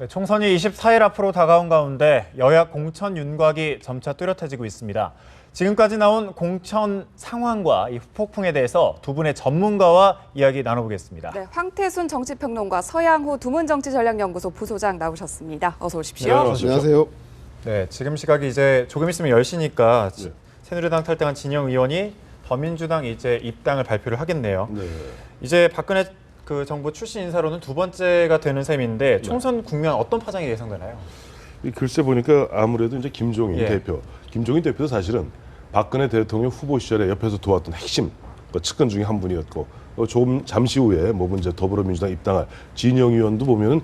네, 총선이 24일 앞으로 다가온 가운데 여야 공천 윤곽이 점차 뚜렷해지고 있습니다. 지금까지 나온 공천 상황과 이 후폭풍에 대해서 두 분의 전문가와 이야기 나눠보겠습니다. 네, 황태순 정치평론가, 서양호 두문정치전략연구소 부소장 나오셨습니다. 어서 오십시오. 네, 안녕하세요. 네, 지금 시각이 이제 조금 있으면 10시니까 네. 새누리당 탈당한 진영 의원이 더민주당 이제 입당을 발표를 하겠네요. 네. 이제 박근혜 그 정부 출신 인사로는 두 번째가 되는 셈인데 총선 국면 어떤 파장이 예상되나요? 글쎄 보니까 아무래도 이제 김종인 예. 대표, 김종인 대표도 사실은 박근혜 대통령 후보 시절에 옆에서 도왔던 핵심 측근 중에 한 분이었고, 조금 잠시 후에 뭐 이제 더불어민주당 입당할 진영 의원도 보면은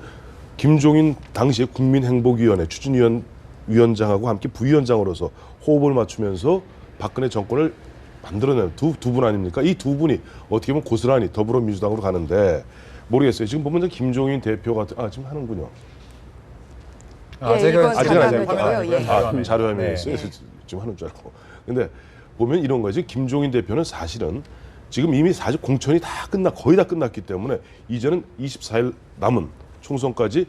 김종인 당시에 국민행복위원회 추진위원장하고 함께 부위원장으로서 호흡을 맞추면서 박근혜 정권을 만들어낸 두 분 아닙니까? 이 두 분이 어떻게 보면 고스란히 더불어민주당으로 가는데 모르겠어요. 지금 보면 김종인 대표 같은 지금 하는군요. 이건 자료화면이고요. 예. 자료화면에 네. 있어요. 지금 하는 줄 알고. 근데 보면 이런 거지. 김종인 대표는 사실은 지금 이미 사실 공천이 거의 다 끝났기 때문에 이제는 24일 남은 총선까지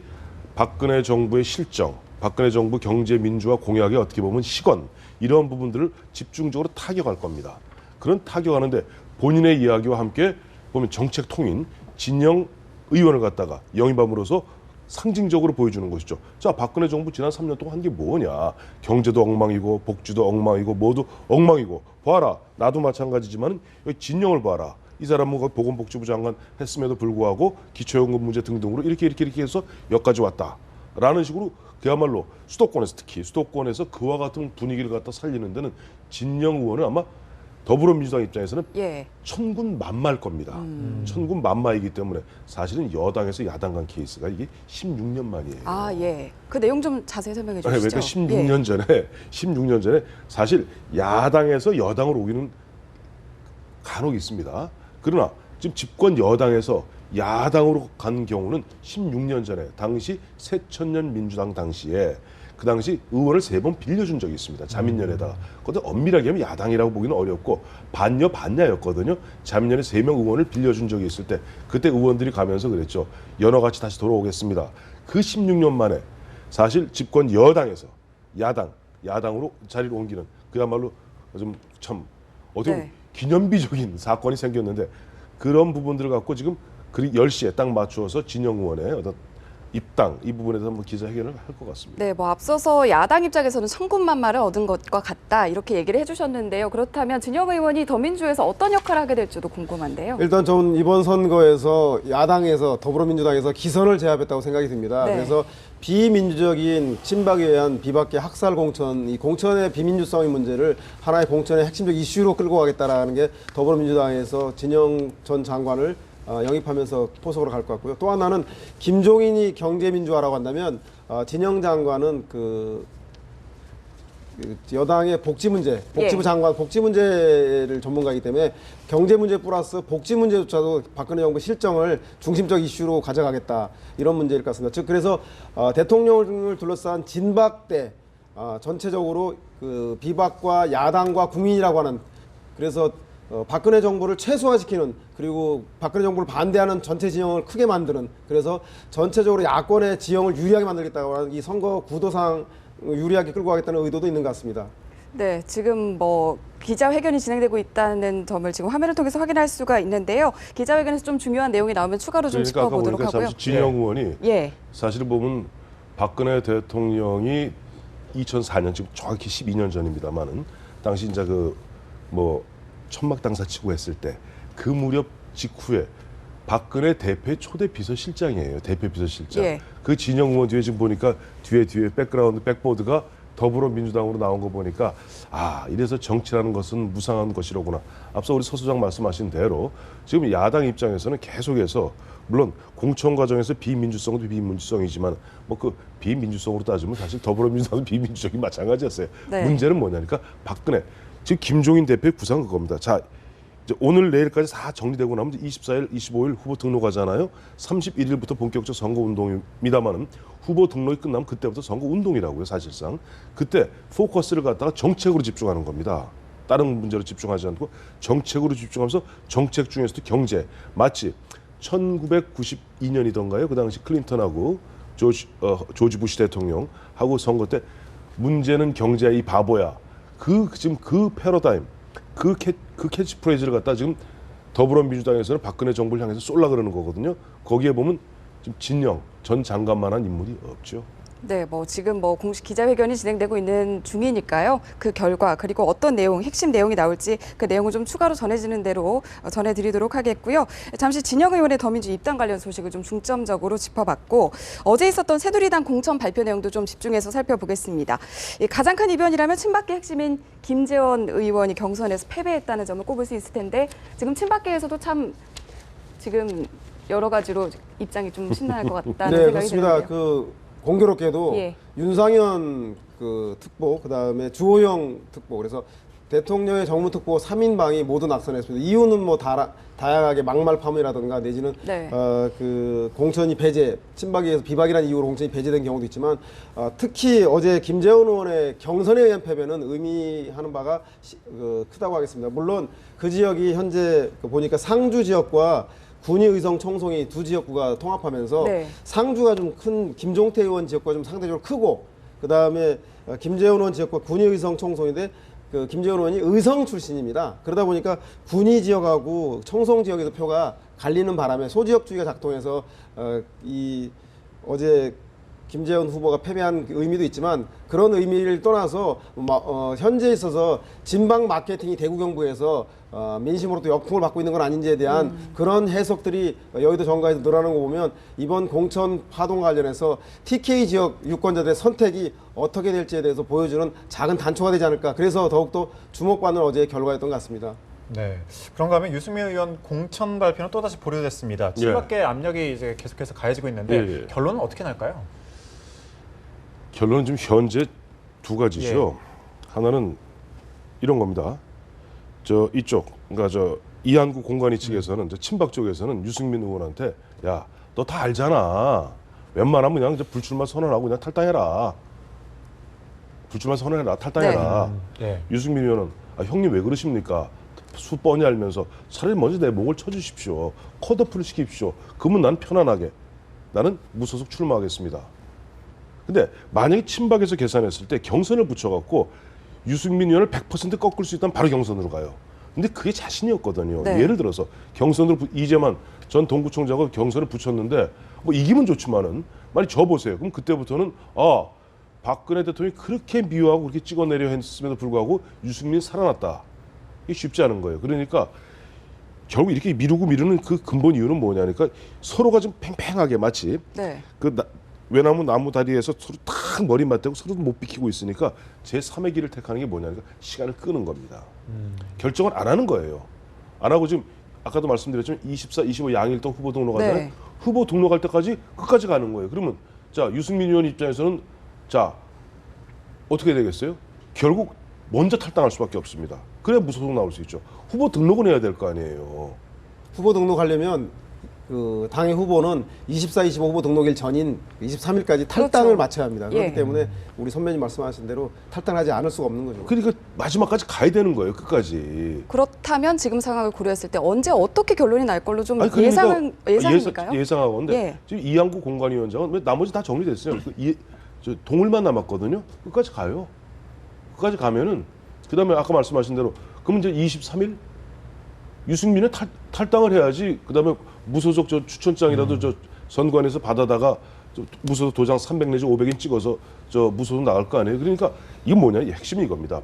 박근혜 정부의 실정, 박근혜 정부 경제 민주화 공약의 어떻게 보면 시건, 이런 부분들을 집중적으로 타격할 겁니다. 그런 타격하는데 본인의 이야기와 함께 보면 정책 통인 진영 의원을 갖다가 영입함으로써 상징적으로 보여주는 것이죠. 자, 박근혜 정부 지난 3년 동안 한 게 뭐냐. 경제도 엉망이고 복지도 엉망이고 모두 엉망이고, 봐라. 나도 마찬가지지만 여기 진영을 봐라. 이 사람은 보건복지부 장관 했음에도 불구하고 기초연금 문제 등등으로 이렇게 해서 여기까지 왔다. 라는 식으로 그야말로 수도권에서, 특히 수도권에서 그와 같은 분위기를 갖다 살리는 데는 진영 의원은 아마 더불어민주당 입장에서는 천군만마일 겁니다. 천군만마이기 때문에 사실은 여당에서 야당 간 케이스가 이게 16년 만이에요. 아, 예. 그 내용 좀 자세히 설명해 주시죠. 그러니까 16년 전에 사실 야당에서 여당으로 오기는 간혹 있습니다. 그러나 지금 집권 여당에서 야당으로 간 경우는 16년 전에 당시 새천년 민주당 당시에 그 당시 의원을 3번 빌려준 적이 있습니다. 자민련에다가. 그것도 엄밀하게 하면 야당이라고 보기는 어렵고 반야였거든요. 자민련에 3명 의원을 빌려준 적이 있을 때 그때 의원들이 가면서 그랬죠. 연어같이 다시 돌아오겠습니다. 그 16년 만에 사실 집권 여당에서 야당으로 자리를 옮기는 그야말로 좀 참 어떻게 보면 기념비적인 사건이 생겼는데, 그런 부분들을 갖고 지금 10시에 딱 맞추어서 진영 의원의 어떤 입당 이 부분에 대해서 한번 기자회견을 할 것 같습니다. 네, 뭐 앞서서 야당 입장에서는 천군만마를 얻은 것과 같다 이렇게 얘기를 해주셨는데요. 그렇다면 진영 의원이 더민주에서 어떤 역할을 하게 될지도 궁금한데요. 일단 저는 이번 선거에서 야당에서 더불어민주당에서 기선을 제압했다고 생각이 듭니다. 네. 그래서 비민주적인 친박에 의한 비박계 학살 공천, 이 공천의 비민주성의 문제를 하나의 공천의 핵심적 이슈로 끌고 가겠다라는 게 더불어민주당에서 진영 전 장관을 영입하면서 포석으로 갈 것 같고요. 또 하나는 김종인이 경제민주화라고 한다면 진영 장관은 그 여당의 복지 문제, 복지부 장관 복지 문제를 전문가이기 때문에 경제 문제 플러스 복지 문제조차도 박근혜 정부 실정을 중심적 이슈로 가져가겠다, 이런 문제일 것 같습니다. 즉 그래서 대통령을 둘러싼 진박대 전체적으로 그 비박과 야당과 국민이라고 하는, 그래서 박근혜 정부를 최소화시키는, 그리고 박근혜 정부를 반대하는 전체 진영을 크게 만드는, 그래서 전체적으로 야권의 지형을 유리하게 만들겠다고 하는 이 선거 구도상 유리하게 끌고 가겠다는 의도도 있는 것 같습니다. 네, 지금 뭐 기자회견이 진행되고 있다는 점을 지금 화면을 통해서 확인할 수가 있는데요. 기자회견에서 좀 중요한 내용이 나오면 추가로 좀 그러니까 짚어보도록 하고요. 잠시 진영 의원이 사실은 보면 박근혜 대통령이 2004년, 지금 정확히 12년 전입니다만은 당시 이제 천막 당사 치고 했을 때 그 무렵 직후에 박근혜 대표의 초대 비서실장이에요. 대표 비서실장. 그 진영 의원 뒤에 지금 보니까 뒤에 백그라운드 백보드가 더불어민주당으로 나온 거 보니까 이래서 정치라는 것은 무상한 것이로구나. 앞서 우리 서 소장 말씀하신 대로 지금 야당 입장에서는 계속해서 물론 공천 과정에서 비민주성도 비민주성이지만 그 비민주성으로 따지면 사실 더불어민주당도 비민주적인 마찬가지였어요. 문제는 뭐냐니까 박근혜 지금 김종인 대표의 구상은 그겁니다. 자, 이제 오늘 내일까지 다 정리되고 나면 24일, 25일 후보 등록하잖아요. 31일부터 본격적 선거 운동입니다만은 후보 등록이 끝나면 그때부터 선거 운동이라고요, 사실상. 그때 포커스를 갖다가 정책으로 집중하는 겁니다. 다른 문제로 집중하지 않고 정책으로 집중하면서 정책 중에서도 경제, 마치 1992년이던가요? 그 당시 클린턴하고 조지 부시 대통령하고 선거 때 문제는 경제야 이 바보야. 지금 그 패러다임, 그 캐치프레이즈를 갖다 지금 더불어민주당에서는 박근혜 정부를 향해서 쏠라 그러는 거거든요. 거기에 보면 지금 진영 전 장관만한 인물이 없죠. 네, 지금 공식 기자회견이 진행되고 있는 중이니까요. 그 결과 그리고 어떤 내용, 핵심 내용이 나올지 그 내용을 좀 추가로 전해지는 대로 전해드리도록 하겠고요. 잠시 진영 의원의 더민주 입당 관련 소식을 좀 중점적으로 짚어봤고 어제 있었던 새누리당 공천 발표 내용도 좀 집중해서 살펴보겠습니다. 가장 큰 이변이라면 친박계 핵심인 김재원 의원이 경선에서 패배했다는 점을 꼽을 수 있을 텐데 지금 친박계에서도 참 지금 여러 가지로 입장이 좀 신나할 것 같다는 네, 생각이 그렇습니다. 드는데요. 공교롭게도 예. 윤상현 특보, 그다음에 주호영 특보, 그래서 대통령의 정무특보 3인방이 모두 낙선했습니다. 이유는 다양하게 막말 파문이라든가 내지는 네. 공천이 배제, 친박에서 비박이라는 이유로 공천이 배제된 경우도 있지만 특히 어제 김재원 의원의 경선에 의한 패배는 의미하는 바가 크다고 하겠습니다. 물론 그 지역이 현재 보니까 상주 지역과 군위 의성 청송이 두 지역구가 통합하면서 네. 상주가 좀 큰 김종태 의원 지역과 좀 상대적으로 크고 그다음에 김재원 의원 지역과 군위 의성 청송인데 김재원 의원이 의성 출신입니다. 그러다 보니까 군위 지역하고 청송 지역에서 표가 갈리는 바람에 소지역주의가 작동해서 어제 김재원 후보가 패배한 의미도 있지만 그런 의미를 떠나서 현재 있어서 진방 마케팅이 대구 경북에서 민심으로 또 역풍을 받고 있는 건 아닌지에 대한 그런 해석들이 여의도 정가에서 늘어나는 거 보면 이번 공천 파동 관련해서 TK 지역 유권자들의 선택이 어떻게 될지에 대해서 보여주는 작은 단초가 되지 않을까. 그래서 더욱더 주목받는 어제의 결과였던 것 같습니다. 네. 그런가 하면 유승민 의원 공천 발표는 또다시 보류됐습니다. 친박계 압력이 이제 계속해서 가해지고 있는데 결론은 어떻게 날까요? 결론은 지금 현재 두 가지죠. 하나는 이런 겁니다. 그러니까 이한구 공관위 측에서는 친박 쪽에서는 유승민 의원한테 야, 너 다 알잖아. 웬만하면 그냥 이제 불출마 선언하고 그냥 탈당해라. 불출마 선언해라. 탈당해라. 네. 유승민 의원은 형님 왜 그러십니까? 수 뻔히 알면서 차라리 먼저 내 목을 쳐주십시오. 컷오프를 시킵시오. 그러면 난 편안하게 나는 무소속 출마하겠습니다. 근데 만약에 친박에서 계산했을 때 경선을 붙여갖고 유승민 의원을 100% 꺾을 수 있다면 바로 경선으로 가요. 근데 그게 자신이 없거든요. 네. 예를 들어서 경선으로 이재만 전 동구청장하고 경선을 붙였는데 이기면 좋지만은 많이 져보세요. 그럼 그때부터는 박근혜 대통령이 그렇게 미워하고 그렇게 찍어내려 했음에도 불구하고 유승민이 살아났다. 이게 쉽지 않은 거예요. 그러니까 결국 이렇게 미루는 그 근본 이유는 뭐냐니까 서로가 좀 팽팽하게 마치 네. 외나무 나무 다리에서 서로 탁 머리 맞대고 서로 못 비키고 있으니까 제3의 길을 택하는 게 뭐냐니까 시간을 끄는 겁니다. 결정을 안 하는 거예요. 안 하고 지금 아까도 말씀드렸지만 24, 25 양일동 후보 등록하잖아요. 네. 후보 등록할 때까지 끝까지 가는 거예요. 그러면 유승민 의원 입장에서는 어떻게 되겠어요? 결국 먼저 탈당할 수밖에 없습니다. 그래야 무소속 나올 수 있죠. 후보 등록은 해야 될 거 아니에요. 후보 등록하려면 당의 후보는 24, 25 후보 등록일 전인 23일까지 탈당을 그렇죠. 마쳐야 합니다. 그렇기 예. 때문에 우리 선배님 말씀하신 대로 탈당하지 않을 수가 없는 거죠. 그러니까 마지막까지 가야 되는 거예요. 끝까지. 그렇다면 지금 상황을 고려했을 때 언제 어떻게 결론이 날 걸로 좀 아니, 그러니까 예상입니까요? 예상하건데 예. 지금 이한구 공관위원장은 왜 나머지 다 정리됐어요. 동을만 남았거든요. 끝까지 가요. 끝까지 가면은 그다음에 아까 말씀하신 대로 그러면 이제 23일 유승민은 탈당을 해야지. 그다음에 무소속 추천장이라도 선관에서 받아다가 무소속 도장 300 내지 500인 찍어서 무소속 나갈 거 아니에요. 그러니까 이건 뭐냐? 핵심이 이겁니다.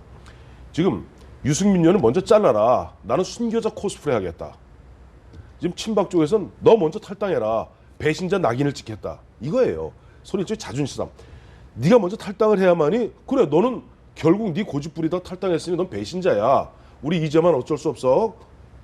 지금 유승민 의원은 먼저 잘라라. 나는 순교자 코스프레 하겠다. 지금 친박 쪽에서는 너 먼저 탈당해라. 배신자 낙인을 찍겠다. 이거예요. 소리죠. 자존심. 네가 먼저 탈당을 해야만이 그래 너는 결국 네 고집부리다 탈당했으니 넌 배신자야. 우리 이제만 어쩔 수 없어.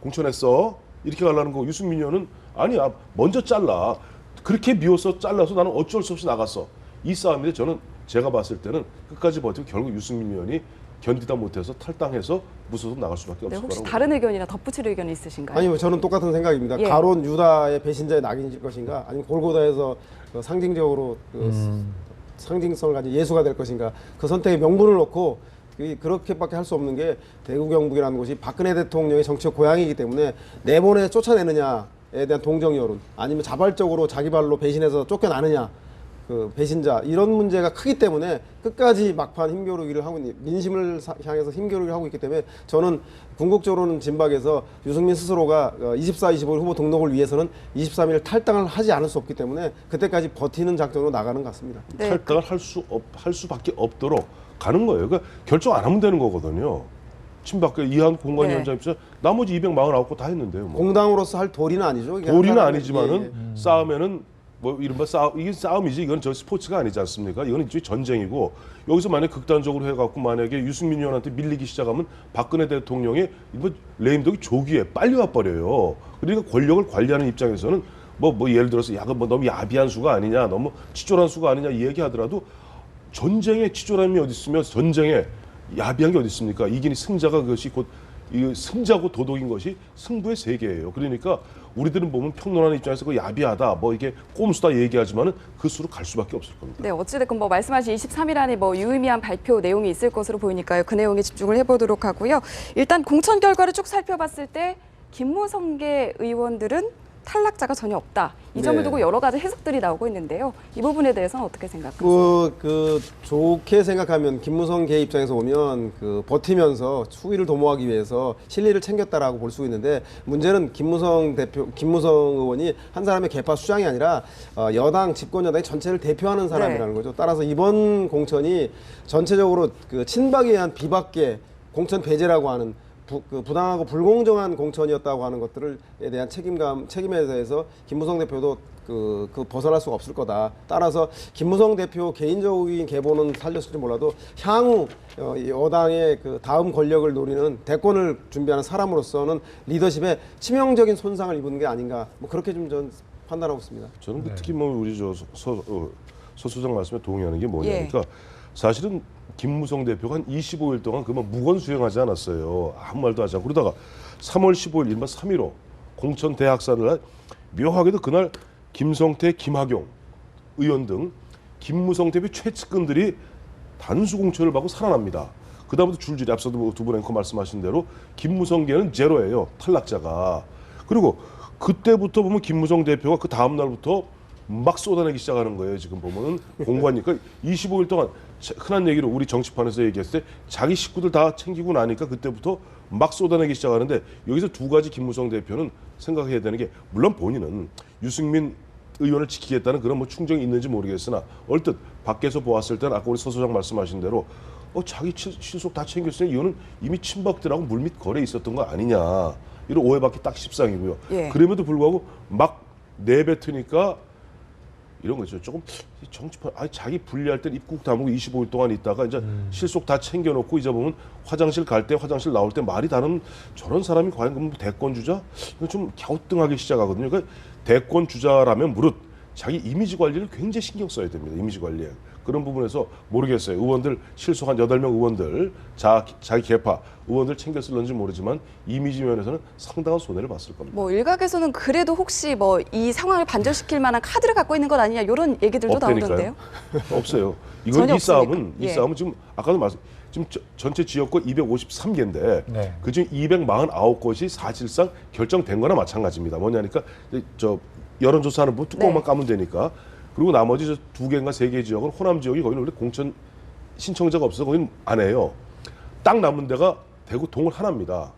공천했어. 이렇게 가려는 거. 유승민 의원은 아니야. 먼저 잘라. 그렇게 미워서 잘라서 나는 어쩔 수 없이 나갔어. 이 싸움인데 저는 제가 봤을 때는 끝까지 버티고 결국 유승민 의원이 견디다 못해서 탈당해서 무소속 나갈 수밖에 없을 혹시 거라고. 다른 의견이나 덧붙일 의견이 있으신가요? 아니요, 저는 똑같은 생각입니다. 예. 가론 유다의 배신자의 낙인일 것인가, 아니면 골고다에서 상징적으로 상징성을 가진 예수가 될 것인가, 그 선택의 명분을 놓고 그렇게밖에 할 수 없는 게 대구 경북이라는 곳이 박근혜 대통령의 정치적 고향이기 때문에 내보내 쫓아내느냐에 대한 동정 여론, 아니면 자발적으로 자기 발로 배신해서 쫓겨나느냐, 그 배신자 이런 문제가 크기 때문에 끝까지 막판 힘겨루기를 하고 있는 민심을 향해서 힘겨루기를 하고 있기 때문에 저는 궁극적으로는 진박에서 유승민 스스로가 24, 25일 후보 등록을 위해서는 23일 탈당을 하지 않을 수 없기 때문에 그때까지 버티는 작전으로 나가는 것 같습니다. 네. 탈당을 할 수밖에 없도록 가는 거예요. 그러니까 결정 안 하면 되는 거거든요. 친박계 이한 공관위원장 입장 나머지 249거 다 했는데요. 뭐. 공당으로서 할 도리는 아니죠. 이게 도리는 한 아니지만은 싸움에는 뭐 이른바 이게 싸움이지 이건 저 스포츠가 아니지 않습니까? 이건 일종의 전쟁이고 여기서 만약 극단적으로 해갖고 만약에 유승민 의원한테 밀리기 시작하면 박근혜 대통령이 뭐 레임덕이 조기에 빨리 와버려요. 그러니까 권력을 관리하는 입장에서는 뭐 예를 들어서 약간 뭐 너무 야비한 수가 아니냐, 너무 치졸한 수가 아니냐 이 얘기하더라도 전쟁에 치졸함이 어디 있으며 전쟁에 야비한 게 어디 있습니까? 이기니 승자가 그것이 곧 이 승자고 도덕인 것이 승부의 세계예요. 그러니까 우리들은 보면 평론하는 입장에서 그 야비하다, 뭐 이게 꼼수다 얘기하지만은 그 수로 갈 수밖에 없을 겁니다. 네, 어찌됐건 뭐 말씀하신 23일 안에 뭐 유의미한 발표 내용이 있을 것으로 보이니까요. 그 내용에 집중을 해보도록 하고요. 일단 공천 결과를 쭉 살펴봤을 때 김무성계 의원들은 탈락자가 전혀 없다. 이 점을 네. 두고 여러 가지 해석들이 나오고 있는데요. 이 부분에 대해서는 어떻게 생각하세요? 좋게 생각하면 김무성 계 입장에서 보면 버티면서 수위를 도모하기 위해서 실리를 챙겼다라고 볼 수 있는데 문제는 김무성 의원이 한 사람의 계파 수장이 아니라 여당 집권 여당의 전체를 대표하는 사람이라는 거죠. 따라서 이번 공천이 전체적으로 친박에 의한 비박계 공천 배제라고 하는 부당하고 불공정한 공천이었다고 하는 것들에 대한 책임에 대해서 김무성 대표도 벗어날 수가 없을 거다. 따라서 김무성 대표 개인적인 계보는 살렸을지 몰라도 향후 여당의 다음 권력을 노리는 대권을 준비하는 사람으로서는 리더십에 치명적인 손상을 입은 게 아닌가. 뭐 그렇게 좀 전 판단하고 있습니다. 저는 특히 뭐 우리 서 소장 말씀에 동의하는 게 뭐냐니까 사실은 김무성 대표가 한 25일 동안 그만 무건 수행하지 않았어요. 아무 말도 하지 않고 그러다가 3월 15일 이른바 3.15 공천 대학살을 날 묘하게도 그날 김성태, 김학용 의원 등 김무성 대표 최측근들이 단수 공천을 받고 살아납니다. 그다음부터 줄줄이 앞서도 두 분 앵커 말씀하신 대로 김무성계는 제로예요. 탈락자가. 그리고 그때부터 보면 김무성 대표가 그 다음 날부터 막 쏟아내기 시작하는 거예요. 지금 보면은 공관이니까 25일 동안 흔한 얘기로 우리 정치판에서 얘기했을 때 자기 식구들 다 챙기고 나니까 그때부터 막 쏟아내기 시작하는데 여기서 두 가지 김무성 대표는 생각해야 되는 게 물론 본인은 유승민 의원을 지키겠다는 그런 뭐 충정이 있는지 모르겠으나 얼뜻 밖에서 보았을 때는 아까 우리 서 소장 말씀하신 대로 자기 실속 다 챙겼으니 이거는 이미 친박들하고 물밑 거래에 있었던 거 아니냐 이런 오해받기 딱 십상이고요. 그럼에도 불구하고 막 내뱉으니까 이런 거죠. 조금 정치판 자기 분리할 때 입국 다물고 25일 동안 있다가 이제 실속 다 챙겨놓고 이제 보면 화장실 갈 때 화장실 나올 때 말이 다른 저런 사람이 과연 그럼 대권 주자? 이거 좀 갸우뚱하기 시작하거든요. 그러니까 대권 주자라면 무릇 자기 이미지 관리를 굉장히 신경 써야 됩니다. 이미지 관리에. 그런 부분에서 모르겠어요. 의원들 실속 한 8명 의원들 자기 계파 의원들 챙겼을런지 모르지만 이미지 면에서는 상당한 손해를 봤을 겁니다. 뭐 일각에서는 그래도 혹시 뭐 이 상황을 반전시킬 만한 카드를 갖고 있는 것 아니냐 이런 얘기들도 나오던데요. 없어요. 전혀 이 싸움은 없습니까? 지금 아까도 지금 전체 지역구 253개인데 네. 그중 249곳이 사실상 결정된 거나 마찬가지입니다. 뭐냐니까 여론조사하는 분 뚜껑만 까면 되니까. 그리고 나머지 2개인가 3개 지역은 호남 지역이 거기는 원래 공천 신청자가 없어서 거기는 안 해요. 딱 남은 데가 대구 동을 하나입니다.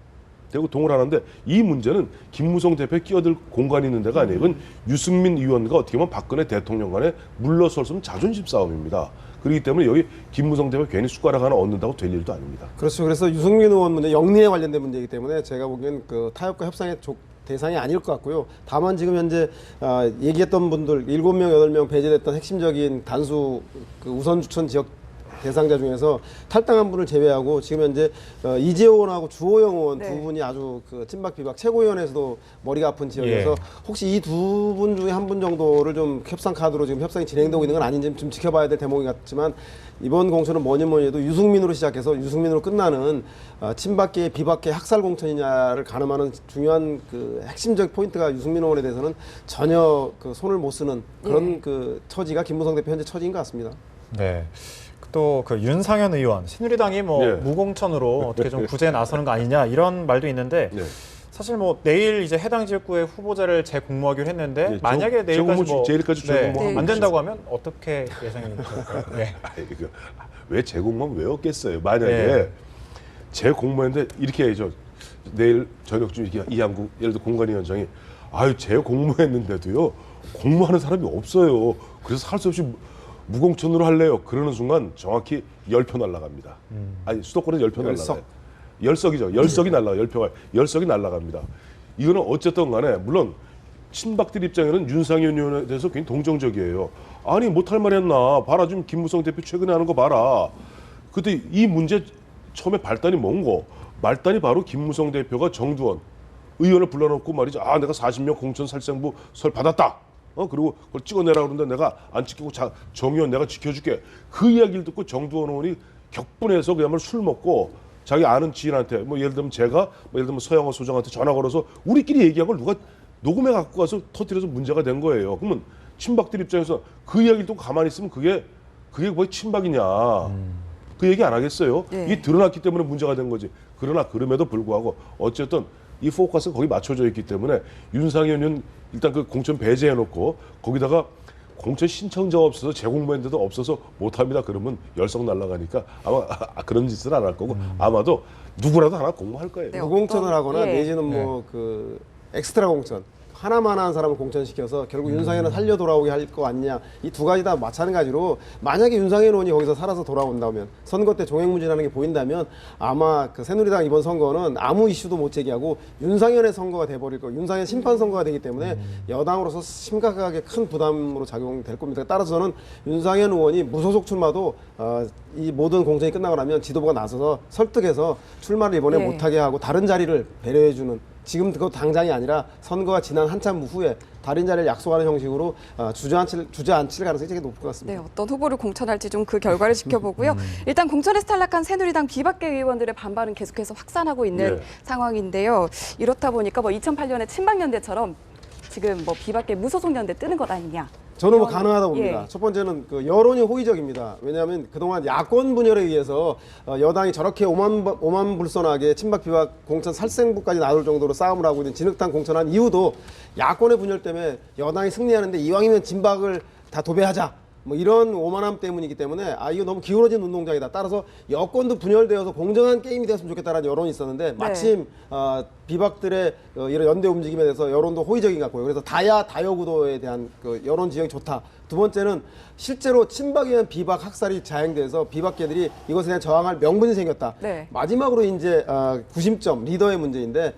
대구 동을 하나인데 이 문제는 김무성 대표에 끼어들 공간이 있는 데가 아니에요. 이건 유승민 의원과 어떻게 보면 박근혜 대통령 간에 물러설 수 없는 자존심 싸움입니다. 그렇기 때문에 여기 김무성 대표 괜히 숟가락 하나 얻는다고 될 일도 아닙니다. 그렇죠. 그래서 유승민 의원 문제, 영리에 관련된 문제이기 때문에 제가 보기엔 타협과 협상의 대상이 아닐 것 같고요. 다만 지금 현재 얘기했던 분들 7명, 8명 배제됐던 핵심적인 단수 우선 추천 지역 대상자 중에서 탈당한 분을 제외하고 지금 현재 이재호 의원하고 주호영 의원 두 분이 아주 친박 비박 최고위원회에서도 머리가 아픈 지역에서 혹시 이 두 분 중에 한 분 정도를 좀 협상 카드로 지금 협상이 진행되고 있는 건 아닌지 좀 지켜봐야 될 대목이 같지만 이번 공천은 뭐니 해도 유승민으로 시작해서 유승민으로 끝나는 친박계 비박계 학살 공천이냐를 가늠하는 중요한 핵심적 포인트가 유승민 의원에 대해서는 전혀 손을 못 쓰는 그런 처지가 김무성 대표 현재 처지인 것 같습니다. 네. 또 윤상현 의원, 새누리당이 무공천으로 어떻게 좀 구제에 나서는 거 아니냐 이런 말도 있는데 사실 뭐 내일 이제 해당 지역구의 후보자를 재공모하기로 했는데 네, 만약에 내일까지 뭐 제일까지 재공모하면 안 된다고 하면 어떻게 예상이 될까요? 네. 왜 재공모하면 왜 없겠어요? 만약에 네. 재공모했는데 이렇게 해야죠. 내일 저녁쯤 이렇게 이한국 예를 들어 공관위원장이 재공모했는데도요 공모하는 사람이 없어요. 그래서 할 수 없이 무공천으로 할래요. 그러는 순간 정확히 10표 날라갑니다. 아니 수도권에 10표 날라가요. 열석이죠. 열석이 날라가요. 10표가 열석이 날라갑니다. 이거는 어쨌든 간에 물론 친박들 입장에는 윤상현 의원에 대해서 굉장히 동정적이에요. 아니 못할 말 했나. 봐라 지금 김무성 대표 최근에 하는 거 봐라. 그때 이 문제 처음에 발단이 뭔고? 말단이 바로 김무성 대표가 정두원 의원을 불러놓고 말이죠. 내가 40명 공천 살생부 설 받았다. 그리고 그걸 찍어내라 그러는데 내가 안 찍히고 정의원 내가 지켜줄게. 그 이야기를 듣고 정두원 의원이 격분해서 그야말로 술 먹고 자기 아는 지인한테 뭐 예를 들면 제가 뭐 예를 들면 서영호 소장한테 전화 걸어서 우리끼리 얘기한 걸 누가 녹음해 갖고 가서 터뜨려서 문제가 된 거예요. 그러면 친박들 입장에서 그 이야기를 또 가만히 있으면 그게 거의 친박이냐. 그 얘기 안 하겠어요. 네. 이게 드러났기 때문에 문제가 된 거지. 그러나 그럼에도 불구하고 어쨌든 이 포커스가 거기 맞춰져 있기 때문에 윤상현 의원 일단 그 공천 배제해놓고 거기다가 공천 신청자가 없어서 재공모했는데도 없어서 못합니다. 그러면 열성 날아가니까 아마 그런 짓은 안 할 거고 아마도 누구라도 하나 공모할 거예요. 네. 무공천을 하거나 예. 내지는 뭐 그 엑스트라 공천 하나만 하는 사람을 공천시켜서 결국 윤상현은 살려 돌아오게 할 거 아니냐. 이 두 가지 다 마찬가지로 만약에 윤상현 의원이 거기서 살아서 돌아온다면 선거 때 종횡무진하는 게 보인다면 아마 그 새누리당 이번 선거는 아무 이슈도 못 제기하고 윤상현의 선거가 돼버릴 거고 윤상현 심판 선거가 되기 때문에 여당으로서 심각하게 큰 부담으로 작용될 겁니다. 따라서 저는 윤상현 의원이 무소속 출마도 이 모든 공천이 끝나고 나면 지도부가 나서서 설득해서 출마를 이번에 예. 못하게 하고 다른 자리를 배려해주는 지금 그거 당장이 아니라 선거가 지난 한참 후에 다른 자리를 약속하는 형식으로 주저앉힐 가능성이 되게 높을 것 같습니다. 네, 어떤 후보를 공천할지 좀 그 결과를 지켜보고요. 일단 공천에서 탈락한 새누리당 비박계 의원들의 반발은 계속해서 확산하고 있는 네. 상황인데요. 이렇다 보니까 뭐 2008년에 친박연대처럼 지금 뭐 비박계 무소속연대 뜨는 것 아니냐. 저는 뭐 이런- 가능하다고 봅니다. 예. 첫 번째는 그 여론이 호의적입니다. 왜냐하면 그동안 야권 분열에 의해서 여당이 저렇게 오만불선하게 친박 비박 공천 살생부까지 나올 정도로 싸움을 하고 있는 진흙탕 공천한 이유도 야권의 분열 때문에 여당이 승리하는데 이왕이면 진박을 다 도배하자. 뭐 이런 오만함 때문이기 때문에 이거 너무 기울어진 운동장이다. 따라서 여권도 분열되어서 공정한 게임이 됐으면 좋겠다라는 여론이 있었는데 마침 비박들의 이런 연대 움직임에 대해서 여론도 호의적인 것 같고요. 그래서 다야 다여 구도에 대한 그 여론 지형이 좋다. 두 번째는 실제로 친박에 의한 비박 학살이 자행돼서 비박계들이 이것에 대한 저항할 명분이 생겼다. 네. 마지막으로 이제 구심점 리더의 문제인데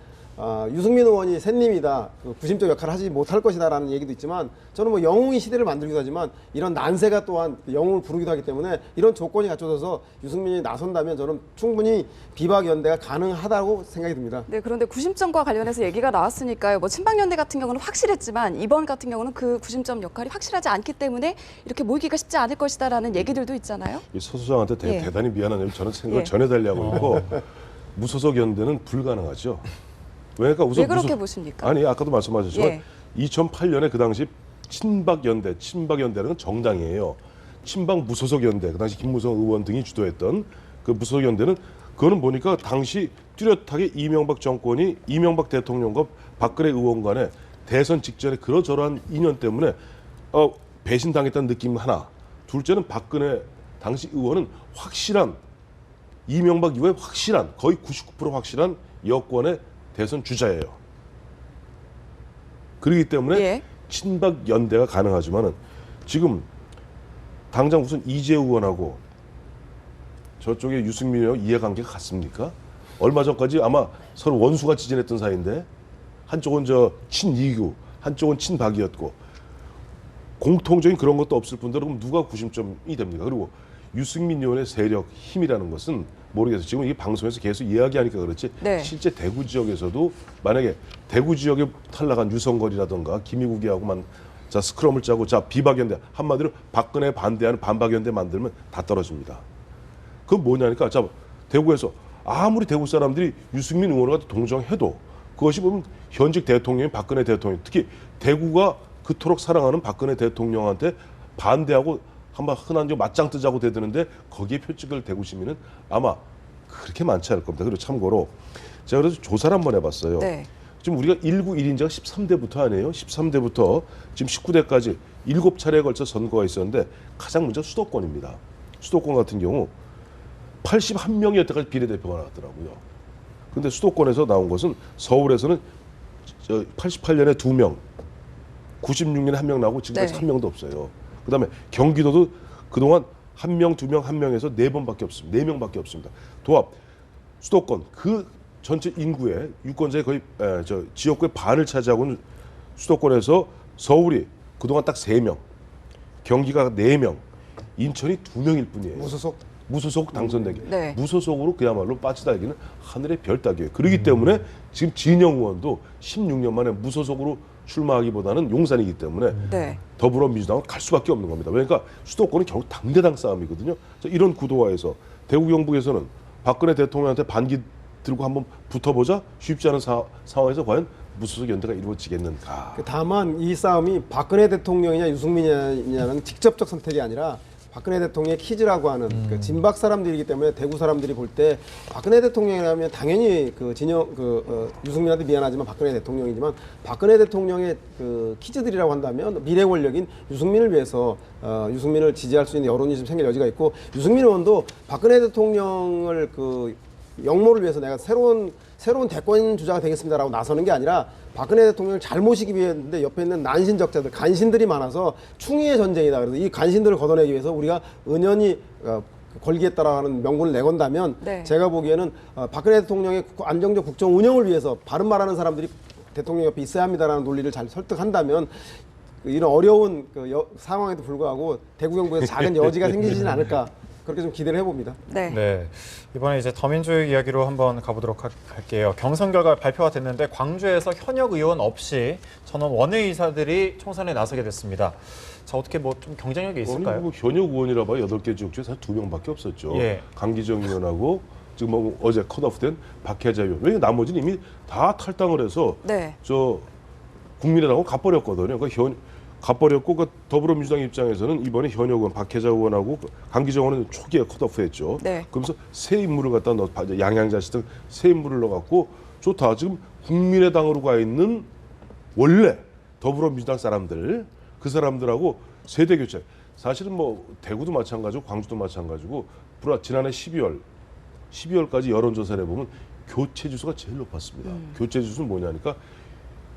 유승민 의원이 샌님이다. 그 구심적 역할을 하지 못할 것이다라는 얘기도 있지만 저는 뭐 영웅이 시대를 만들기도 하지만 이런 난세가 또한 영웅을 부르기도 하기 때문에 이런 조건이 갖춰져서 유승민이 나선다면 저는 충분히 비박 연대가 가능하다고 생각이 듭니다. 네, 그런데 구심점과 관련해서 얘기가 나왔으니까요. 뭐 친박연대 같은 경우는 확실했지만 이번 같은 경우는 그 구심점 역할이 확실하지 않기 때문에 이렇게 모이기가 쉽지 않을 것이다라는 얘기들도 있잖아요. 이 서 소장한테 예. 대단히 미안한 점 저는 생각을 예. 전해달라고 있고 무소속 연대는 불가능하죠. 왜냐니까 우선 왜 그렇게 보십니까? 아니 아까도 말씀하셨지만 예. 2008년에 그 당시 친박연대는 정당이에요. 친박 무소속연대 그 당시 김무성 의원 등이 주도했던 그 무소속연대는 그거는 보니까 당시 뚜렷하게 이명박 정권이 이명박 대통령과 박근혜 의원 간의 대선 직전에 그러저러한 인연 때문에 배신당했다는 느낌 하나. 둘째는 박근혜 당시 의원은 확실한 이명박 이후에 확실한 거의 99% 확실한 여권의 대선 주자예요. 그렇기 때문에 예. 친박 연대가 가능하지만은 지금 당장 무슨 이재우 의원하고 저쪽에 유승민 의원 이해관계가 같습니까? 얼마 전까지 아마 서로 원수같이 지냈던 사이인데 한쪽은 저 친이규, 한쪽은 친박이었고 공통적인 그런 것도 없을 뿐더러 그럼 누가 구심점이 됩니까? 그리고 유승민 의원의 세력, 힘이라는 것은 모르겠어요. 지금 이 방송에서 계속 이야기하니까 그렇지 네. 실제 대구 지역에서도 만약에 대구 지역에 탈락한 유성걸이라든가 김희국이하고만 자 스크럼을 짜고 자 비박연대 한마디로 박근혜 반대하는 반박연대 만들면 다 떨어집니다. 그건 뭐냐니까 자 대구에서 아무리 대구 사람들이 유승민 의원과 동정해도 그것이 보면 현직 대통령인 박근혜 대통령 특히 대구가 그토록 사랑하는 박근혜 대통령한테 반대하고 한번 흔한 좀 맞짱 뜨자고 대드는데 거기에 표찍을 대구 시민은 아마 그렇게 많지 않을 겁니다. 그리고 참고로 제가 그래서 조사를 한번 해봤어요. 네. 지금 우리가 1구 1인자가 13대부터 아니에요. 13대부터 지금 19대까지 7차례에 걸쳐 선거가 있었는데 가장 먼저 수도권입니다. 수도권 같은 경우 81명이 여태까지 비례대표가 나왔더라고요. 근데 수도권에서 나온 것은 서울에서는 88년에 2명, 96년에 1명 나오고 지금까지 네. 1명도 없어요. 그다음에 경기도도 그동안 1명, 2명, 1명에서 4번밖에 없습니다. 4명밖에 없습니다. 도합 수도권 그 전체 인구의 유권자의 거의 지역구의 반을 차지하고 있는 수도권에서 서울이 그동안 딱 3명, 경기가 4명, 인천이 2명일 뿐이에요. 무소속 당선되기. 네. 무소속으로 그야말로 빠지달기는 하늘의 별 따기예요. 그렇기 때문에 지금 진영 의원도 16년 만에 무소속으로 출마하기보다는 용산이기 때문에 네. 더불어민주당은 갈 수밖에 없는 겁니다. 그러니까 수도권은 결국 당대당 싸움이거든요. 이런 구도화에서 대구 경북에서는 박근혜 대통령한테 반기 들고 한번 붙어보자 쉽지 않은 상황에서 과연 무소속 연대가 이루어지겠는가. 다만 이 싸움이 박근혜 대통령이냐 유승민이냐는 직접적 선택이 아니라 박근혜 대통령의 키즈라고 하는 그 진박 사람들이기 때문에 대구 사람들이 볼 때 박근혜 대통령이라면 당연히 그 유승민한테 미안하지만 박근혜 대통령이지만 박근혜 대통령의 그 키즈들이라고 한다면 미래 권력인 유승민을 위해서 유승민을 지지할 수 있는 여론이 좀 생길 여지가 있고 유승민 의원도 박근혜 대통령을 그 역모를 위해서 내가 새로운 대권 주자가 되겠습니다라고 나서는 게 아니라 박근혜 대통령을 잘 모시기 위해인데 옆에 있는 난신적자들, 간신들이 많아서 충의의 전쟁이다. 그래서 이 간신들을 걷어내기 위해서 우리가 은연히 걸겠다라는 명분을 내건다면 네. 제가 보기에는 박근혜 대통령의 안정적 국정 운영을 위해서 바른 말하는 사람들이 대통령 옆에 있어야 합니다라는 논리를 잘 설득한다면 이런 어려운 상황에도 불구하고 대구 경북에서 작은 여지가 생기지는 않을까. 그렇게 좀 기대를 해봅니다. 네. 네, 이번에 이제 더민주 이야기로 한번 가보도록 할게요. 경선 결과 발표가 됐는데 광주에서 현역 의원 없이 전원 원외의사들이 총선에 나서게 됐습니다. 자, 어떻게 뭐 좀 경쟁력이 있을까요? 뭐 현역 의원이라 봐요. 8개 지역 중에 사실 2명밖에 없었죠. 예. 강기정 의원하고 지금 뭐 어제 컷오프된 박혜자 의원. 왜냐면 나머지는 이미 다 탈당을 해서 네. 국민의당하고 가버렸거든요. 가버렸고 그 더불어민주당 입장에서는 이번에 현역 의원 박혜자 의원하고 강기정 의원은 초기에 컷오프했죠. 네. 그러면서 새 인물을 갖다 양양자식 등 새 인물을 넣어갖고 좋다. 지금 국민의당으로 가 있는 원래 더불어민주당 사람들 그 사람들하고 세대 교체. 사실은 뭐 대구도 마찬가지고 광주도 마찬가지고 지난해 12월까지 여론조사를 해보면 교체 지수가 제일 높았습니다. 교체 지수는 뭐냐니까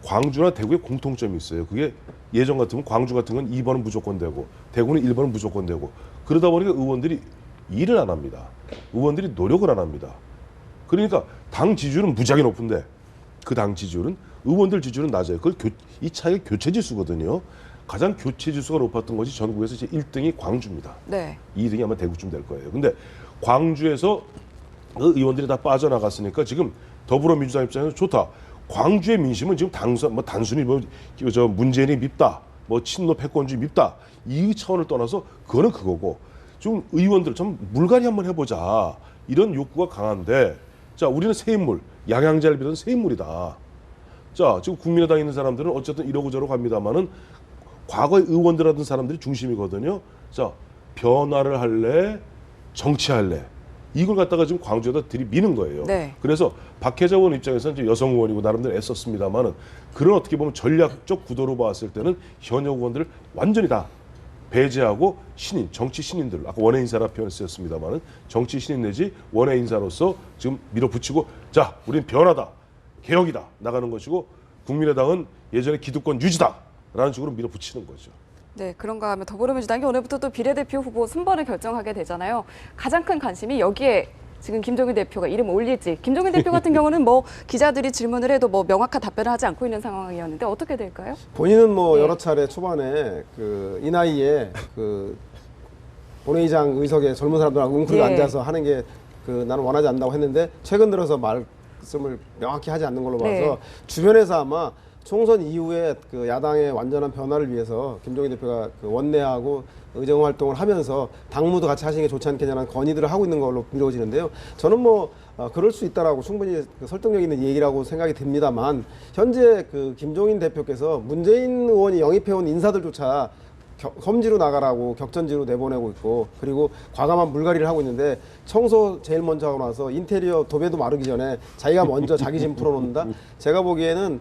광주나 대구에 공통점이 있어요. 그게 예전 같으면 광주 같은 건 2번은 무조건 되고 대구는 1번은 무조건 되고 그러다 보니까 의원들이 일을 안 합니다. 의원들이 노력을 안 합니다. 그러니까 당 지지율은 무지하게 높은데 그 당 지지율은 의원들 지지율은 낮아요. 이 차이가 교체 지수거든요. 가장 교체 지수가 높았던 것이 전국에서 이제 1등이 광주입니다. 네. 2등이 아마 대구쯤 될 거예요. 근데 광주에서 그 의원들이 다 빠져나갔으니까 지금 더불어민주당 입장에서 좋다. 광주의 민심은 지금 단순히 문재인이 밉다, 친노 패권주의 밉다 이 차원을 떠나서 그거는 그거고 좀 의원들 좀 물갈이 한번 해보자 이런 욕구가 강한데 자 우리는 새 인물 양양자를 비롯한 새 인물이다. 자 지금 국민의당에 있는 사람들은 어쨌든 이러고 저러고 합니다만은 과거의 의원들 하던 사람들이 중심이거든요. 자 변화를 할래, 정치할래. 이걸 갖다가 지금 광주에다 들이미는 거예요. 네. 그래서 박혜자 의원 입장에서는 이제 여성 의원이고 나름대로 애썼습니다만은 그런 어떻게 보면 전략적 구도로 봤을 때는 현역 의원들을 완전히 다 배제하고 신인, 정치 신인들 아까 원외 인사라 표현을 쓰였습니다만은 정치 신인 내지 원외 인사로서 지금 밀어붙이고 자, 우린 변화다, 개혁이다 나가는 것이고 국민의당은 예전에 기득권 유지다라는 식으로 밀어붙이는 거죠. 네, 그런가 하면 더불어민주당이 오늘부터 또 비례대표 후보 순번을 결정하게 되잖아요. 가장 큰 관심이 여기에 지금 김종인 대표가 이름 올릴지. 김종인 대표 같은 경우는 뭐 기자들이 질문을 해도 뭐 명확한 답변을 하지 않고 있는 상황이었는데 어떻게 될까요? 본인은 뭐 예. 여러 차례 초반에 이 나이에 본회의장 의석에 젊은 사람들하고 웅크리고 예. 앉아서 하는 게 나는 원하지 않는다고 했는데 최근 들어서 말씀을 명확히 하지 않는 걸로 봐서 네. 주변에서 아마 총선 이후에 야당의 완전한 변화를 위해서 김종인 대표가 원내하고 의정 활동을 하면서 당무도 같이 하시는 게 좋지 않겠냐는 건의들을 하고 있는 걸로 미뤄지는데요. 저는 그럴 수 있다라고 충분히 설득력 있는 얘기라고 생각이 듭니다만 현재 김종인 대표께서 문재인 의원이 영입해온 인사들조차 험지로 나가라고 격전지로 내보내고 있고 그리고 과감한 물갈이를 하고 있는데 청소 제일 먼저 하고 나서 인테리어 도배도 마르기 전에 자기가 먼저 자기 짐 풀어놓는다. 제가 보기에는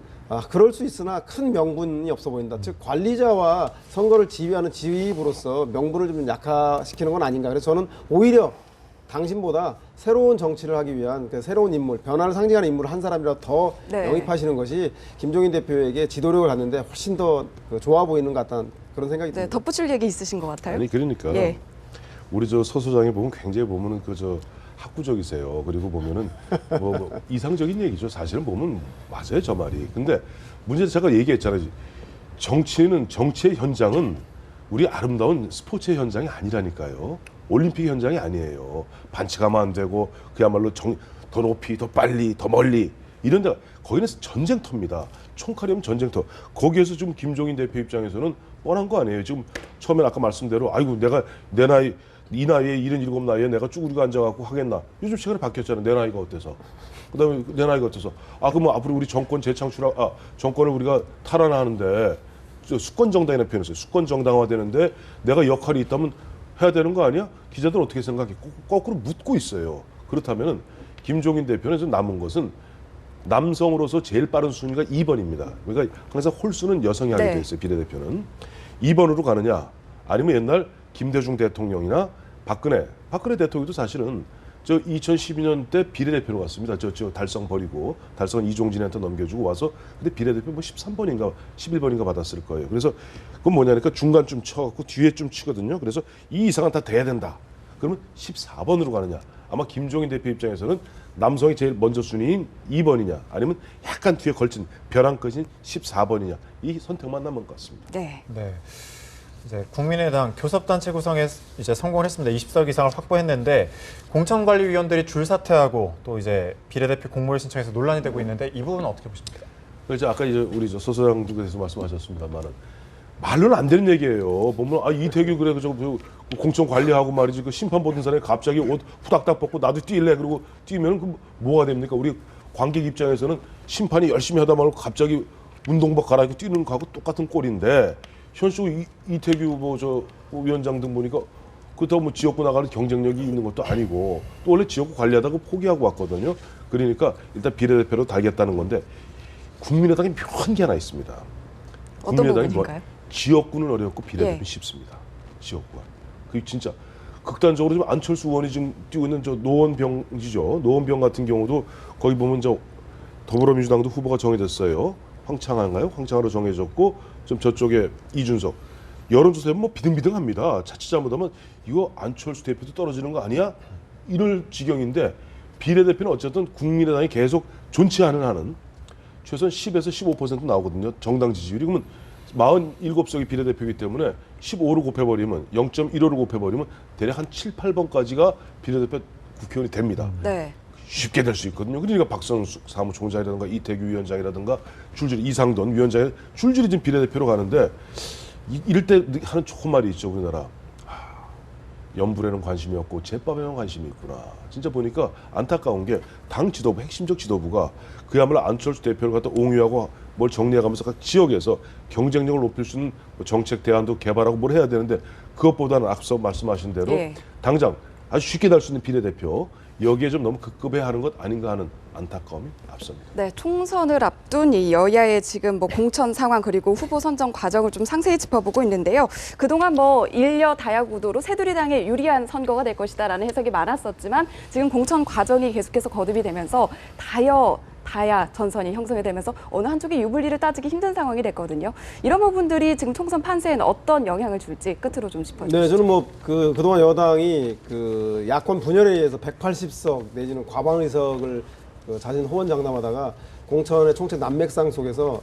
그럴 수 있으나 큰 명분이 없어 보인다. 즉 관리자와 선거를 지휘하는 지휘부로서 명분을 좀 약화시키는 건 아닌가. 그래서 저는 오히려 당신보다 새로운 정치를 하기 위한 그 새로운 인물, 변화를 상징하는 인물을 한 사람이라도 더 네. 영입하시는 것이 김종인 대표에게 지도력을 갖는데 훨씬 더 좋아 보이는 것 같다는 그런 생각이 네, 듭니다. 덧붙일 얘기 있으신 것 같아요. 아니 그러니까 예. 우리 저 서 소장이 보면 굉장히 보면은 그 학구적이세요. 그리고 보면은 뭐 이상적인 얘기죠. 사실은 보면 맞아요 저 말이. 근데 문제는 제가 얘기했잖아요. 정치의 현장은 우리 아름다운 스포츠의 현장이 아니라니까요. 올림픽 현장이 아니에요. 반칙하면 안 되고 그야말로 더 높이, 더 빨리, 더 멀리 이런 데가 거기는 전쟁터입니다. 총칼이면 전쟁터. 거기에서 지금 김종인 대표 입장에서는 뻔한 거 아니에요. 지금 처음에 아까 말씀대로 아이고 내가 내 나이 이 나이에 77 나이에 내가 쭈그리고 앉아갖고 하겠나. 요즘 시간이 바뀌었잖아요. 내 나이가 어때서. 그다음에 내 나이가 어때서. 그럼 앞으로 우리 정권 정권을 우리가 탈환하는데 수권 정당이나 표현했어요. 수권 정당화되는데 내가 역할이 있다면 해야 되는 거 아니야? 기자들은 어떻게 생각해? 거꾸로 묻고 있어요. 그렇다면은 김종인 대표는 좀 남은 것은 남성으로서 제일 빠른 순위가 2번입니다. 그러니까 항상 홀수는 여성이 하게 돼 있어요. 비례대표는 2번으로 가느냐, 아니면 옛날 김대중 대통령이나 박근혜 대통령도 사실은 저 2012년 때 비례대표로 갔습니다. 저 달성 버리고 달성은 이종진한테 넘겨주고 와서 근데 비례대표 뭐 13번인가 11번인가 받았을 거예요. 그래서 그건 뭐냐니까 중간쯤 쳐갖고 뒤에 좀 치거든요. 그래서 이 이상은 다 돼야 된다. 그러면 14번으로 가느냐. 아마 김종인 대표 입장에서는 남성이 제일 먼저 순위인 2번이냐 아니면 약간 뒤에 걸친 벼랑 끝인 14번이냐 이 선택만 남은 것 같습니다. 네. 네. 이제 국민의당 교섭단체 구성에 이제 성공을 했습니다. 20석 이상을 확보했는데 공천관리위원들이 줄 사퇴하고 또 이제 비례대표 공모를 신청해서 논란이 되고 있는데 이 부분은 어떻게 보십니까? 그래서 아까 이제 우리 소 소장님께서 말씀하셨습니다만은 말로는 안 되는 얘기예요. 보면 이태규 그래 저 공천 관리하고 말이지 그 심판 보던 사람이 갑자기 옷 후닥닥 벗고 나도 뛸래 그러고 뛰면 그 뭐가 됩니까? 우리 관객 입장에서는 심판이 열심히 하다 말고 갑자기 운동복 갈아입고 뛰는 거하고 똑같은 꼴인데 현실적으로 이태규 위원장 등 보니까 그렇다고 뭐 지역구 나가는 경쟁력이 있는 것도 아니고 또 원래 지역구 관리하다가 포기하고 왔거든요. 그러니까 일단 비례대표로 달겠다는 건데 국민의당이 묘한 게 하나 있습니다. 어떤 부분인가요? 지역구는 어렵고 비례대표는 예. 쉽습니다. 지역구가. 그게 진짜 극단적으로 지금 안철수 의원이 지금 뛰고 있는 저 노원병지죠. 노원병 같은 경우도 거기 보면 저 더불어민주당도 후보가 정해졌어요. 황창한가요? 황창하로 정해졌고 좀 저쪽에 이준석. 여론조사에 뭐 비등비등합니다. 자칫 잘못하면 이거 안철수 대표도 떨어지는 거 아니야? 이럴 지경인데 비례대표는 어쨌든 국민의당이 계속 존치 않은 한은 최소한 10에서 15% 나오거든요. 정당 지지율이. 그러면 47석이 비례대표이기 때문에 15를 곱해버리면 0.15를 곱해버리면 대략 한 7, 8번까지가 비례대표 국회의원이 됩니다. 네. 쉽게 될 수 있거든요. 그러니까 박성수 사무총장이라든가 이태규 위원장이라든가 줄줄이 이상돈 위원장이 줄줄이 지금 비례대표로 가는데 이럴 때 하는 좋은 말이 있죠. 우리나라. 연불에는 관심이 없고 제밥에만 관심이 있구나. 진짜 보니까 안타까운 게 당 지도부, 핵심적 지도부가 그야말로 안철수 대표를 갖다 옹유하고 뭘 정리해가면서 각 지역에서 경쟁력을 높일 수 있는 정책 대안도 개발하고 뭘 해야 되는데 그것보다는 앞서 말씀하신 대로 예. 당장 아주 쉽게 달 수 있는 비례대표 여기에 좀 너무 급급해야 하는 것 아닌가 하는 안타까움이 앞섭니다. 네, 총선을 앞둔 이 여야의 지금 뭐 공천 상황 그리고 후보 선정 과정을 좀 상세히 짚어보고 있는데요. 그동안 뭐 일려 다야구도로 새누리당에 유리한 선거가 될 것이다라는 해석이 많았었지만 지금 공천 과정이 계속해서 거듭이 되면서 다야 전선이 형성이 되면서 어느 한쪽이 유불리를 따지기 힘든 상황이 됐거든요. 이런 부분들이 지금 총선 판세에는 어떤 영향을 줄지 끝으로 좀 짚어주시죠. 네, 저는 뭐 그동안 여당이 그 야권 분열에 의해서 180석 내지는 과반 의석을 자신 호언장담하다가 공천의 총체 난맥상 속에서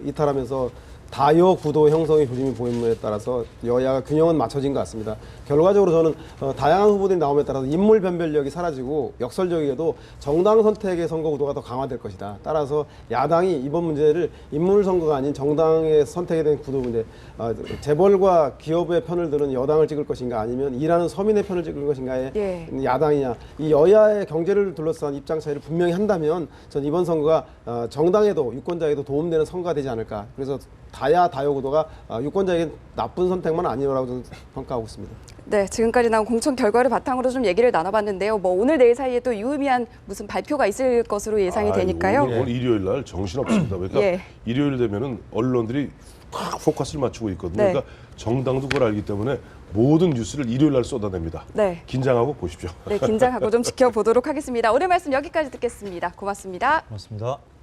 이탈하면서 다여 구도 형성의 조짐이 보임에 따라서 여야가 균형은 맞춰진 것 같습니다. 결과적으로 저는 다양한 후보들이 나옴에 따라서 인물 변별력이 사라지고 역설적이게도 정당 선택의 선거 구도가 더 강화될 것이다. 따라서 야당이 이번 문제를 인물 선거가 아닌 정당의 선택에 대한 구도 문제, 재벌과 기업의 편을 드는 여당을 찍을 것인가 아니면 일하는 서민의 편을 찍을 것인가의 예. 야당이냐. 이 여야의 경제를 둘러싼 입장 차이를 분명히 한다면 전 이번 선거가 정당에도 유권자에도 도움되는 선거가 되지 않을까. 그래서 다야 구도가 유권자에게 나쁜 선택만 아니라고 저는 평가하고 있습니다. 네, 지금까지 나온 공천 결과를 바탕으로 좀 얘기를 나눠봤는데요. 뭐 오늘 내일 사이에 또 유의미한 무슨 발표가 있을 것으로 예상이 되니까요. 오늘 일요일 날 정신 없습니다. 그러니까 예. 일요일 되면은 언론들이 확 포커스를 맞추고 있거든요. 네. 그러니까 정당도 그걸 알기 때문에 모든 뉴스를 일요일 날 쏟아냅니다. 네. 긴장하고 보십시오. 네, 긴장하고 좀 지켜보도록 하겠습니다. 오늘 말씀 여기까지 듣겠습니다. 고맙습니다. 고맙습니다.